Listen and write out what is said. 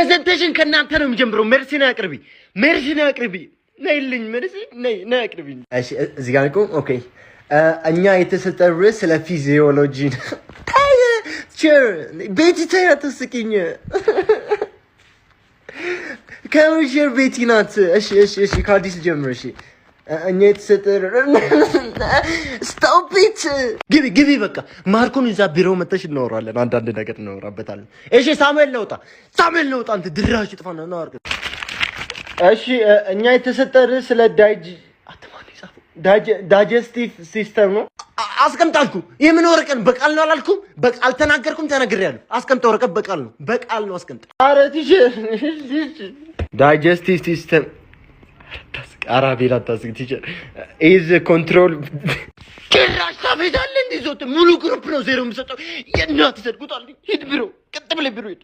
ፕሬዘንቴሽን ከናንተ ነው የሚጀምረው። ሜርሲና አቅርቢ ነይልኝ ሜርሲ ነይ አቅርቢ። እሺ እዚህ ጋር ቆም። ኦኬ እኛ የተሰጠን ርዕስ ስለ ፊዚዮሎጂ ነው። ቸር ቤቲ ተያተስቂኝ ከመሸር ቤቲ ናት። እሺ ከአዲስ ጀምር። እሺ እኛ የተሰጠን ስቶፕ ኢት ግቢ በቃ ማርኮን እዛ ቢሮ መተሽ እናወራለን። አንዳንድ ነገር እናወራበታለን። እሺ ሳሙኤል ነውጣ አንተ ድራሽ ጥፋና ነው አርገ። እሺ እኛ የተሰጠን ስለ ዳይጀስቲቭ ሲስተም ነው። አስቀምጥ አልኩ። የምን ወረቀት በቃል ነው አላልኩም? በቃል ተናገርኩም ተናግሬያለሁ። አስቀምጥ ወረቀት በቃል ነው አስቀምጥ። ኧረ ቲቸር ዳይጀስቲቭ ሲስተም አራቤላ ታስቅ ቲቸር ኢዝ ኮንትሮል ጭራሽ ታፈዛለህ። እንዲዞት ሙሉ ግሩፕ ነው ዜሮ የምሰጠው። የእናትህ ሰድጉታል። ሂድ ቢሮ ቀጥ ብለህ ቢሮ ሂድ።